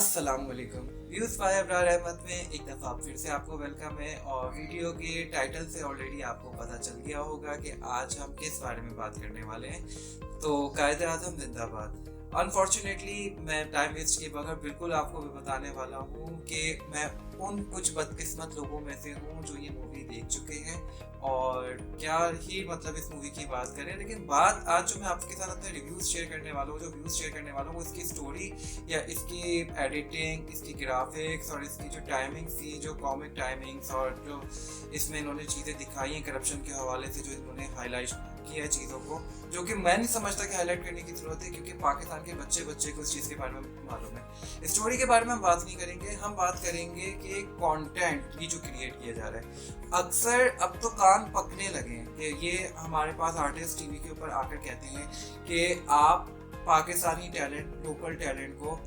अस्सलाम वालेकुम। Views bye Abrar Ahmad में एक दफ़ा फिर से आपको वेलकम है। और वीडियो के टाइटल से ऑलरेडी आपको पता चल गया होगा कि आज हम किस बारे में बात करने वाले हैं। तो कायदे-ए-आज़म ज़िंदाबाद। अनफॉर्चुनेटली मैं टाइम वेस्ट किए बगैर बिल्कुल आपको भी बताने वाला हूँ कि मैं उन कुछ बदकिस्मत लोगों में से हूँ जो ये मूवी देख चुके हैं और क्या ही मतलब इस मूवी की बात करें। लेकिन बात आज जो मैं आपके साथ अपने रिव्यूज़ शेयर करने वाला हूँ, जो व्यूज़ शेयर करने वाला हूँ, वो इसकी स्टोरी या इसकी एडिटिंग, इसकी ग्राफिक्स और इसकी जो टाइमिंग्स थी, जो कॉमिक टाइमिंग्स और जो इसमें इन्होंने चीज़ें दिखाई हैं करप्शन के हवाले से, जो इन्होंने हाईलाइट किया है चीज़ों को, जो कि मैं नहीं समझता कि हाईलाइट करने की ज़रूरत है, क्योंकि पाकिस्तान के बच्चे बच्चे को इस चीज़ के बारे में मालूम है। स्टोरी के बारे में हम बात नहीं करेंगे, हम बात करेंगे कि कंटेंट की जो क्रिएट किया जा रहा है। अक्सर अब तो कान पकने लगे हैं कि ये हमारे पास आर्टिस्ट टीवी के ऊपर आकर कहते हैं कि आप पाकिस्तानी टैलेंट, लोकल टैलेंट को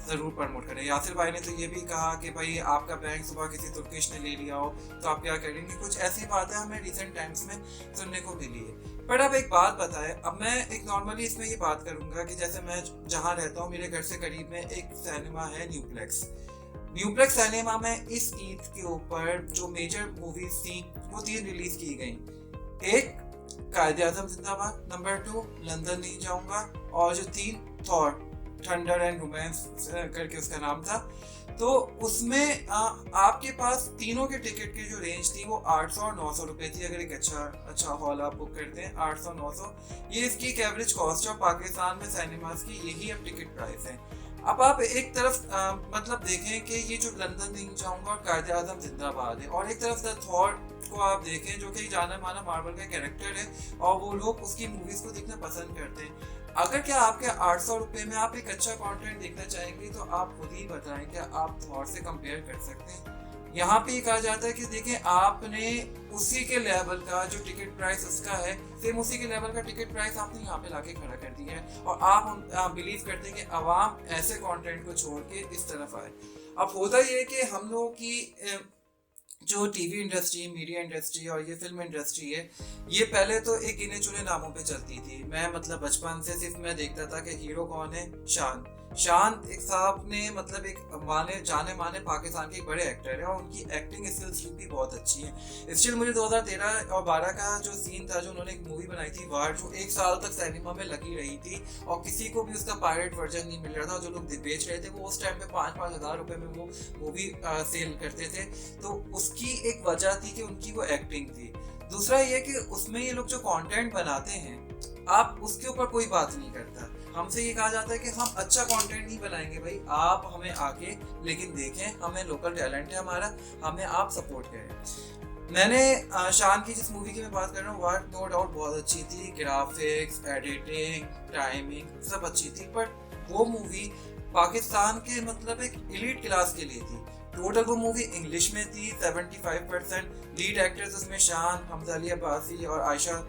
ज़रूर प्रमोट करें। यासिर भाई ने तो ये भी कहा कि भाई आपका बैंक सुबह किसी तुर्किश ने ले लिया हो तो आप क्या करेंगे। कुछ ऐसी बातें हमें रिसेंट टाइम्स में सुनने को मिली है। पर अब एक बात बताए, अब मैं एक नॉर्मली इसमें ये बात करूंगा कि जैसे मैं जहाँ रहता हूँ, मेरे घर से करीब में एक सिनेमा है, न्यूप्लेक्स सिनेमा में इस ईद के ऊपर जो मेजर मूवीज थी वो 3 रिलीज की गई। एक कायदे-ए-आज़म जिंदाबाद, नंबर 2 लंदन नहीं जाऊंगा, और जो 3 थॉर थंडर एंड रोमांस करके उसका नाम था। तो उसमें आपके पास तीनों के टिकट की जो रेंज थी वो 800 और 900 रुपए थी। अगर एक अच्छा हॉल आप बुक करते हैं 800-900, ये इसकी एक एवरेज कॉस्ट है। पाकिस्तान में सिनेमास की यही अब टिकट प्राइस है। अब आप एक तरफ मतलब देखें कि ये जो लंदन नहीं जाऊंगा और कायदे-ए-आज़म जिंदाबाद है, और एक तरफ द थॉर को आप देखें जो कि जाना माना मार्वल का कैरेक्टर है और वो लोग उसकी मूवीज को देखना पसंद करते हैं। अगर क्या आपके 800 रुपये में आप एक अच्छा कंटेंट देखना चाहेंगे तो आप खुद ही बताएं कि आप थॉर से कंपेयर कर सकते हैं। यहाँ पे कहा जाता है कि देखिए आपने उसी के लेवल का जो टिकट प्राइस उसका है, सेम उसी के लेवल का टिकट प्राइस आपने यहाँ पे लाके खड़ा कर दिया है, और आप बिलीव करते हैं कि आवाम ऐसे कंटेंट को छोड़ के इस तरफ आए। अब होता ये है कि हम लोगों की जो टीवी इंडस्ट्री, मीडिया इंडस्ट्री और ये फिल्म इंडस्ट्री है, ये पहले तो एक गिने चुने नामों पे चलती थी। मैं मतलब बचपन से सिर्फ मैं देखता था कि हीरो कौन है, शान एक साहब ने मतलब एक जाने माने पाकिस्तान के एक बड़े एक्टर है और उनकी एक्टिंग स्किल्स भी बहुत अच्छी है। स्टिल मुझे 2013 और 12 का जो सीन था, जो उन्होंने एक मूवी बनाई थी वार, जो 1 साल तक सिनेमा में लगी रही थी और किसी को भी उसका पायरेट वर्जन नहीं मिल रहा था। जो लोग बेच रहे थे वो उस टाइम पे 5-5 हज़ार रुपए में वो मूवी सेल करते थे। तो उसकी एक वजह थी कि उनकी वो एक्टिंग थी। दूसरा ये कि उसमें ये लोग जो कंटेंट बनाते हैं, आप उसके ऊपर कोई बात नहीं करता। हमसे ये कहा जाता है कि हम अच्छा कंटेंट नहीं बनाएंगे भाई, आप हमें आके लेकिन देखें, हमें लोकल टैलेंट है हमारा, हमें आप सपोर्ट करें। मैंने शान की जिस मूवी की मैं बात कर रहा हूँ, वो नो डाउट बहुत अच्छी थी, ग्राफिक्स, एडिटिंग, टाइमिंग सब अच्छी थी, बट वो मूवी पाकिस्तान के मतलब एक एलीट क्लास के लिए थी। टोटल वो मूवी इंग्लिश में थी 75%। लीड एक्टर्स उसमें शान, हमजा अली अब्बासी और आयशा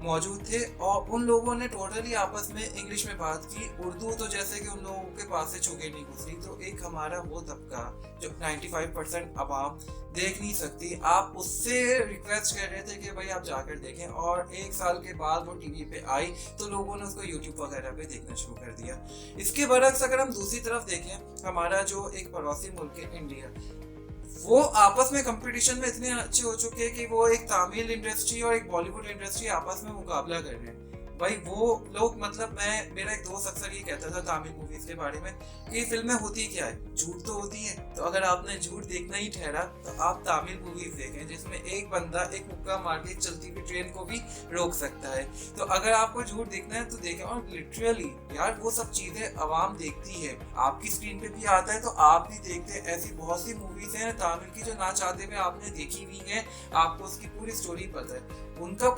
मौजूद थे, और उन लोगों ने टोटली आपस में इंग्लिश में बात की। उर्दू तो जैसे कि उन लोगों के पास से छूके नहीं गुजरी। तो एक हमारा वो तबका जो 95% आवाम देख नहीं सकती, आप उससे रिक्वेस्ट कर रहे थे कि भाई आप जाकर देखें, और 1 साल के बाद वो टीवी पे आई तो लोगों ने उसको यूट्यूब वगैरह पे देखना शुरू कर दिया। इसके बरक्स अगर हम दूसरी तरफ देखें, हमारा जो एक पड़ोसी मुल्क है इंडिया, वो आपस में कंपटीशन में इतने अच्छे हो चुके हैं कि वो एक तमिल इंडस्ट्री और एक बॉलीवुड इंडस्ट्री आपस में मुकाबला कर रहे हैं। भाई वो लोग मतलब मेरा एक दोस्त अक्सर ये कहता था तमिल मूवीज के बारे में कि फिल्में होती क्या है, झूठ तो होती है। तो अगर आपने झूठ देखना ही ठहरा तो आप तमिल मूवीज देखें जिसमें एक बंदा एक मुक्का मार के चलती हुई ट्रेन को भी रोक सकता है। तो अगर आपको झूठ देखना है तो देखें। और लिटरली यार वो सब चीजें आवाम देखती है, आपकी स्क्रीन पे भी आता है तो आप भी देखते हैं। ऐसी बहुत सी मूवीज हैं तमिल की जो ना चाहते हुए आपने देखी हुई है, आपको उसकी पूरी स्टोरी पता है। उनका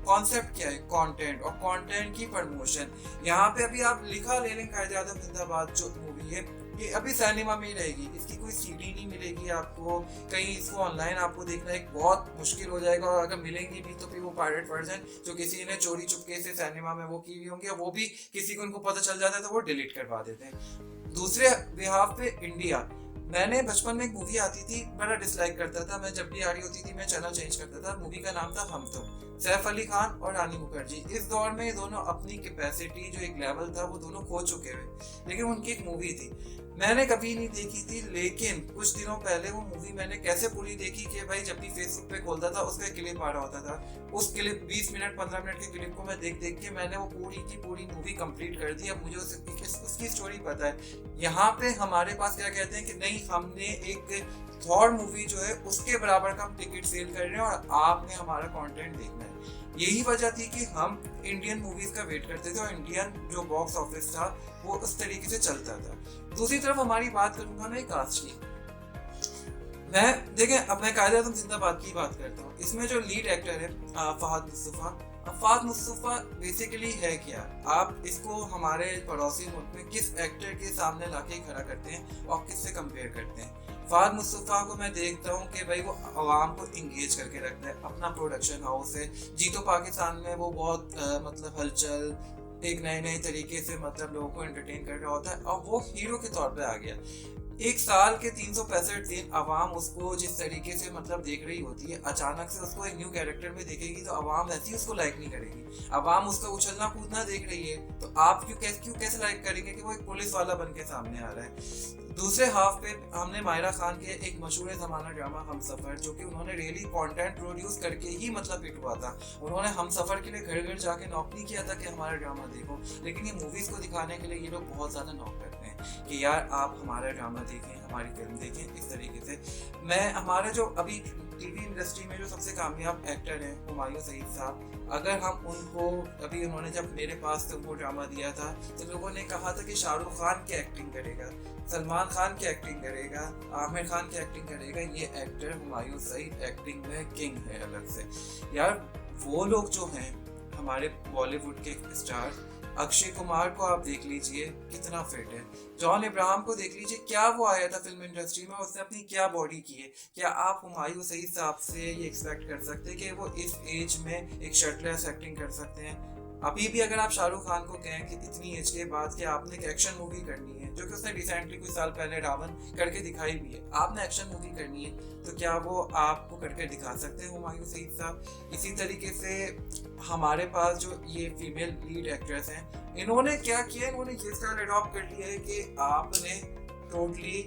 कॉन्सेप्ट क्या है, कंटेंट और कंटेंट की प्रमोशन। यहाँ पे अभी आप लिखा ले लें, कायदे-ए-आज़म जिंदाबाद जो मूवी है ये अभी सिनेमा में ही रहेगी, इसकी कोई सीडी नहीं मिलेगी आपको कहीं, इसको ऑनलाइन आपको देखना एक बहुत मुश्किल हो जाएगा, और अगर मिलेंगी भी तो फिर वो पायरेट वर्जन जो किसी ने चोरी चुपके से सिनेमा में वो की हुई होंगी, वो भी किसी को उनको पता चल जाता है तो वो डिलीट करवा देते हैं। दूसरे बिहाफ पे इंडिया, मैंने बचपन में एक मूवी आती थी, बड़ा डिसलाइक करता था मैं, जब भी आ रही होती थी मैं चैनल चेंज करता था। मूवी का नाम था हम तुम, सैफ अली खान और रानी मुखर्जी। इस दौर में ये दोनों अपनी कैपेसिटी जो एक लेवल था वो दोनों खो चुके हुए, लेकिन उनकी एक मूवी थी। मैंने कभी नहीं देखी थी, लेकिन कुछ दिनों पहले वो मूवी मैंने कैसे पूरी देखी कि भाई जब भी फेसबुक पे खोलता था उसका क्लिप आ रहा होता था, उस क्लिप 20 मिनट 15 मिनट के क्लिप को मैं देख देख के मैंने वो पूरी की पूरी मूवी कंप्लीट कर दी। अब मुझे उसकी स्टोरी पता है। यहाँ पे हमारे पास क्या कहते हैं कि नहीं, हमने एक थॉर मूवी जो है उसके बराबर का हम टिकट सेल कर रहे हैं और आपने हमारा कंटेंट देखना है। यही वजह थी कि हम इंडियन मूवीज का वेट करते थे और इंडियन जो बॉक्स ऑफिस था वो उस तरीके से चलता था। दूसरी तरफ हमारी बात करूंगा मैं कास्ट की। मैं देखें, अब मैं कायदे-ए-आज़म जिंदाबाद की बात करता हूँ। इसमें जो लीड एक्टर है फहद मुस्तफ़ा, फहद मुस्तफ़ा बेसिकली है क्या, आप इसको हमारे पड़ोसी मुल्क में किस एक्टर के सामने लाके खड़ा करते हैं और किससे कंपेयर करते हैं? फहद मुस्तफ़ा को मैं देखता हूँ कि भाई वो आवाम को इंगेज करके रखता है, अपना प्रोडक्शन हाउस है, जी तो पाकिस्तान में वो बहुत मतलब हलचल एक नए नए तरीके से मतलब लोगों को एंटरटेन कर रहा होता है और वो हीरो के तौर पे आ गया। एक साल के 365 दिन आवाम उसको जिस तरीके से मतलब देख रही होती है, अचानक से उसको एक न्यू कैरेक्टर में देखेगी तो आवाम ऐसी उसको लाइक नहीं करेगी। आवाम उसका उछलना कूदना देख रही है तो आप क्यों कैसे लाइक करेंगे कि वो एक पुलिस वाला बन के सामने आ रहा है। दूसरे हाफ पे हमने मायरा खान के एक मशहूर ज़माना ड्रामा हम सफ़र, जो कि उन्होंने रियली कंटेंट प्रोड्यूस करके ही मतलब हिट हुआ था। उन्होंने हम सफ़र के लिए घर घर जाके नॉक नहीं किया था कि हमारा ड्रामा देखो, लेकिन ये मूवीज़ को दिखाने के लिए ये लोग बहुत ज़्यादा नॉक करते हैं कि यार आप हमारा ड्रामा देखें, हमारी फिल्म देखें। इस तरीके से मैं हमारे जो अभी टीवी इंडस्ट्री में जो सबसे कामयाब एक्टर हैं हुमायूं सईद साहब, अगर हम उनको अभी उन्होंने जब मेरे पास से उनको ड्रामा दिया था तो लोगों ने कहा था कि शाहरुख खान की एक्टिंग करेगा, सलमान खान की एक्टिंग करेगा, आमिर खान की एक्टिंग करेगा, ये एक्टर हुमायूं सईद एक्टिंग में किंग है अलग से। यार वो लोग जो हैं हमारे बॉलीवुड के स्टार, अक्षय कुमार को आप देख लीजिए कितना फिट है, जॉन इब्राहिम को देख लीजिए क्या वो आया था फिल्म इंडस्ट्री में, उसने अपनी क्या बॉडी की है। क्या आप हुमायूं सईद साहब से ये एक्सपेक्ट कर सकते हैं कि वो इस एज में एक शर्टलेस एक्टिंग कर सकते हैं? अभी भी अगर आप शाहरुख खान को कहें कि इतनी एज के बाद कि आपने एक एक्शन मूवी करनी है, जो कि उसने रिसेंटली कुछ साल पहले रावण करके दिखाई भी है, आपने एक्शन मूवी करनी है, तो क्या वो आपको करके दिखा सकते हैं हुमायूं सईद साहब? इसी तरीके से हमारे पास जो ये फीमेल लीड एक्ट्रेस हैं, इन्होंने क्या किया, इन्होंने ये स्टाइल अडॉप्ट कर लिया है कि आपने टोटली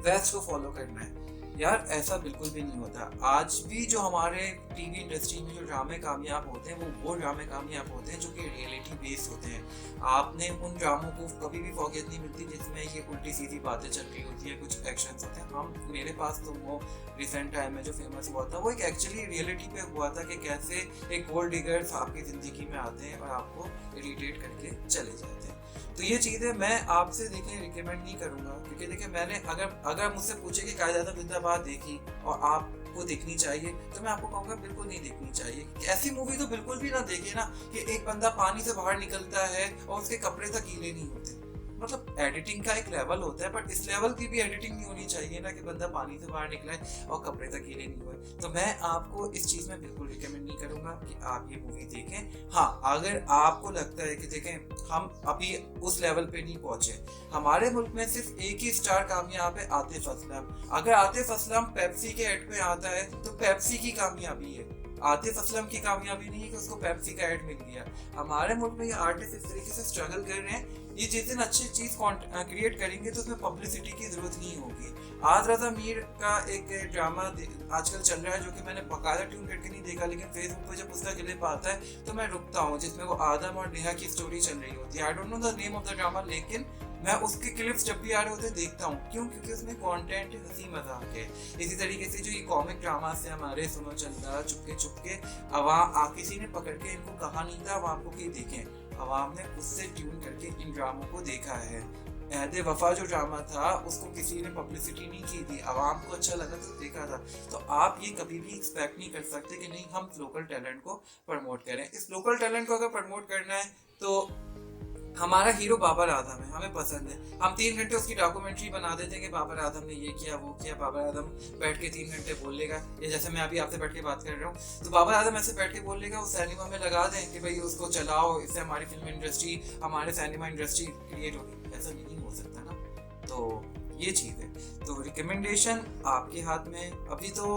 वेस्ट को फॉलो करना है। यार ऐसा बिल्कुल भी नहीं होता। आज भी जो हमारे टीवी इंडस्ट्री में जो ड्रामे कामयाब होते हैं वो ड्रामे कामयाब होते हैं जो कि रियलिटी बेस्ड होते हैं। आपने उन ड्रामों को कभी भी फॉरगेट नहीं मिलती जिसमें ये उल्टी सीधी बातें चल रही होती है, कुछ एक्शंस होते हैं। हम मेरे पास तो वो रिसेंट टाइम में जो फेमस हुआ था वो एक एक्चुअली रियलिटी पे हुआ था कि कैसे एक गोल्ड डिगर्स आपकी ज़िंदगी में आते हैं और आपको इरिटेट करके चले जाते हैं। तो ये चीज़ें मैं आपसे देखें रिकमेंड नहीं करूँगा, क्योंकि देखिए मैंने अगर मुझसे पूछे कि कायदे-ए-आज़म जिंदाबाद देखी और आपको देखनी चाहिए, तो मैं आपको कहूँगा बिल्कुल नहीं देखनी चाहिए। ऐसी मूवी तो बिल्कुल भी ना देखे ना कि एक बंदा पानी से बाहर निकलता है और उसके कपड़े तक गीले नहीं होते। मतलब एडिटिंग का एक लेवल होता है, बट इस लेवल की भी एडिटिंग नहीं होनी चाहिए ना कि बंदा पानी से बाहर निकले और कपड़े तक गीले नहीं हुए। तो मैं आपको इस चीज़ में बिल्कुल रिकमेंड नहीं करूँगा कि आप ये मूवी देखें। हाँ, अगर आपको लगता है कि देखें हम अभी उस लेवल पे नहीं पहुँचे, हमारे मुल्क में सिर्फ एक ही स्टार कामयाब है, आतिफ असलम। अगर आतिफ असलम पेप्सी के एड पे आता है तो पेप्सी की कामयाबी है, आतिफ असलम की कामयाबी नहीं है कि उसको पेप्सी का एड मिल गया। हमारे मुल्क में ये आर्टिस्ट इस तरीके से स्ट्रगल कर रहे हैं। ये जिस दिन अच्छी चीज क्रिएट करेंगे तो उसमें पब्लिसिटी की जरूरत नहीं होगी। आज रज़ा मीर का एक ड्रामा आजकल चल रहा है जो कि मैंने बकायदा ट्यून करके नहीं देखा, लेकिन फेसबुक पे जब उसका क्लिप आता है तो मैं रुकता हूँ, जिसमें वो आदम और नेहा की स्टोरी चल रही होती है। I don't know the name of the drama, लेकिन मैं उसके क्लिप्स जब भी आ रहे होते देखता हूँ। क्यों? क्योंकि उसमें कंटेंट हंसी मजाक है। इसी तरीके से जो ये कॉमिक ड्रामा से हमारे सुनो चंदा, चुपके चुपके, किसी ने पकड़ के इनको कहा नहीं था अवाम को कि देखें, अवाम ने उससे ट्यून करके इन ड्रामों को देखा है। ऐदे वफा जो ड्रामा था उसको किसी ने पब्लिसिटी नहीं की थी, आवाम को अच्छा लगा तो देखा था। तो आप ये कभी भी एक्सपेक्ट नहीं कर सकते कि नहीं हम लोकल टैलेंट को प्रमोट करें। इस लोकल टैलेंट को अगर प्रमोट करना है तो हमारा हीरो बाबर आजम है, हमें पसंद है, हम 3 घंटे उसकी डॉक्यूमेंट्री बना देते हैं कि बाबर आजम ने ये किया वो किया। बाबर आजम बैठ के 3 घंटे बोल लेगा, ये जैसे मैं अभी आपसे बैठ के बात कर रहा हूँ तो बाबर आजम ऐसे बैठ के बोल लेगा, उस सिनेमा में लगा दें कि भाई उसको चलाओ, इससे हमारी फिल्म इंडस्ट्री, हमारे सिनेमा इंडस्ट्री क्रिएट होगी। ऐसा नहीं हो सकता ना। तो ये चीज़ है। तो रिकमेंडेशन आपके हाथ में। अभी तो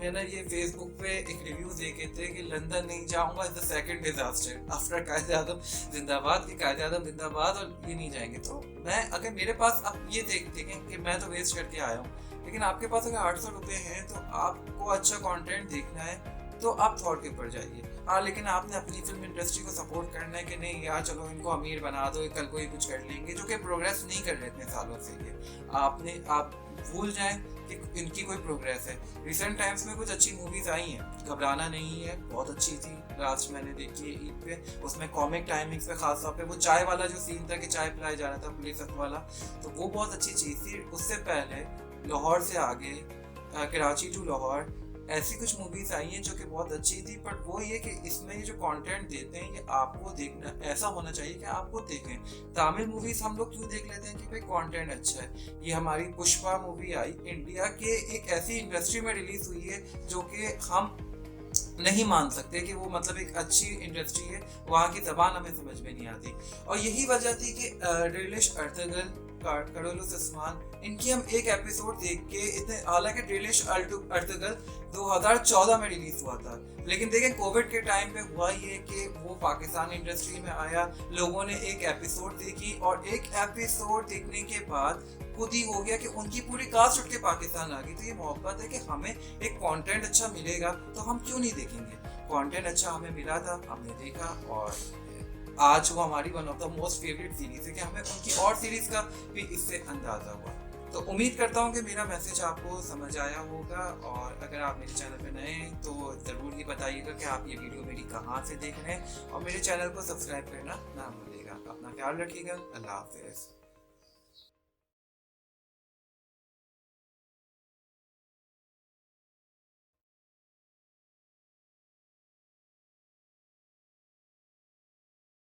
मैंने ये फेसबुक पे एक रिव्यू देखे थे कि लंदन नहीं जाऊंगा, द सेकंड डिजास्टर आफ्टर कायदे आजम जिंदाबाद, कि कायदे आजम जिंदाबाद, और ये नहीं जाएंगे। तो मैं, अगर मेरे पास आप ये देखें कि मैं तो वेस्ट करके आया हूँ, लेकिन आपके पास अगर 800 रुपये हैं तो आपको अच्छा कंटेंट देखना है तो आप थॉट के ऊपर जाइए। हाँ, लेकिन आपने अपनी फिल्म इंडस्ट्री को सपोर्ट करना है कि नहीं यार चलो इनको अमीर बना दो, कल को ही कुछ कर लेंगे, जो कि प्रोग्रेस नहीं कर रहे इतने सालों से। ये आप भूल जाएं कि इनकी कोई प्रोग्रेस है। रिसेंट टाइम्स में कुछ अच्छी मूवीज आई हैं, घबराना नहीं है बहुत अच्छी थी, लास्ट मैंने देखी है ईद पे। उसमें कॉमिक टाइमिंग्स पे खास तौर पे वो चाय वाला जो सीन था कि चाय पिलाया जा रहा था पुलिस वाला, तो वो बहुत अच्छी चीज़ थी। उससे पहले लाहौर से आगे, कराची टू लाहौर, ऐसी कुछ मूवीज आई हैं जो कि बहुत अच्छी थी। बट वो ये कि इसमें ये जो कंटेंट देते हैं ये आपको देखना ऐसा होना चाहिए कि आपको देखें। तमिल मूवीज हम लोग क्यों देख लेते हैं कि भाई कंटेंट अच्छा है। ये हमारी पुष्पा मूवी आई, इंडिया के एक ऐसी इंडस्ट्री में रिलीज हुई है जो कि हम नहीं मान सकते कि वो मतलब एक अच्छी इंडस्ट्री है, वहाँ की जबान हमें समझ में नहीं आती। और यही वजह थी कि डिलिश अर्तुगरुल, कडोलुस उस्मान, इनकी हम एक एपिसोड देख के इतने, हालांकि डिलिश अर्तुगरुल 2014 में रिलीज हुआ था, लेकिन देखें कोविड के टाइम पे हुआ ये कि वो पाकिस्तान इंडस्ट्री में आया, लोगों ने एक एपिसोड देखी और एक एपिसोड देखने के बाद खुद ही हो गया कि उनकी पूरी कास्ट उठ के पाकिस्तान आ गई। तो ये मोहब्बत है कि हमें एक कंटेंट अच्छा मिलेगा तो हम क्यों नहीं देखेंगे। कंटेंट अच्छा हमें मिला था, हमने देखा, और आज वो हमारी one of the most favourite series है कि हमें उनकी और सीरीज का भी इससे अंदाजा हुआ। तो उम्मीद करता हूँ कि मेरा मैसेज आपको समझ आया होगा, और अगर आप मेरे चैनल पे नए हैं तो ज़रूर ही बताइएगा कि आप ये वीडियो मेरी कहाँ से देख रहे हैं, और मेरे चैनल को सब्सक्राइब करना ना भूलिएगा। अपना ख्याल रखिएगा। अल्लाह हाफिज़।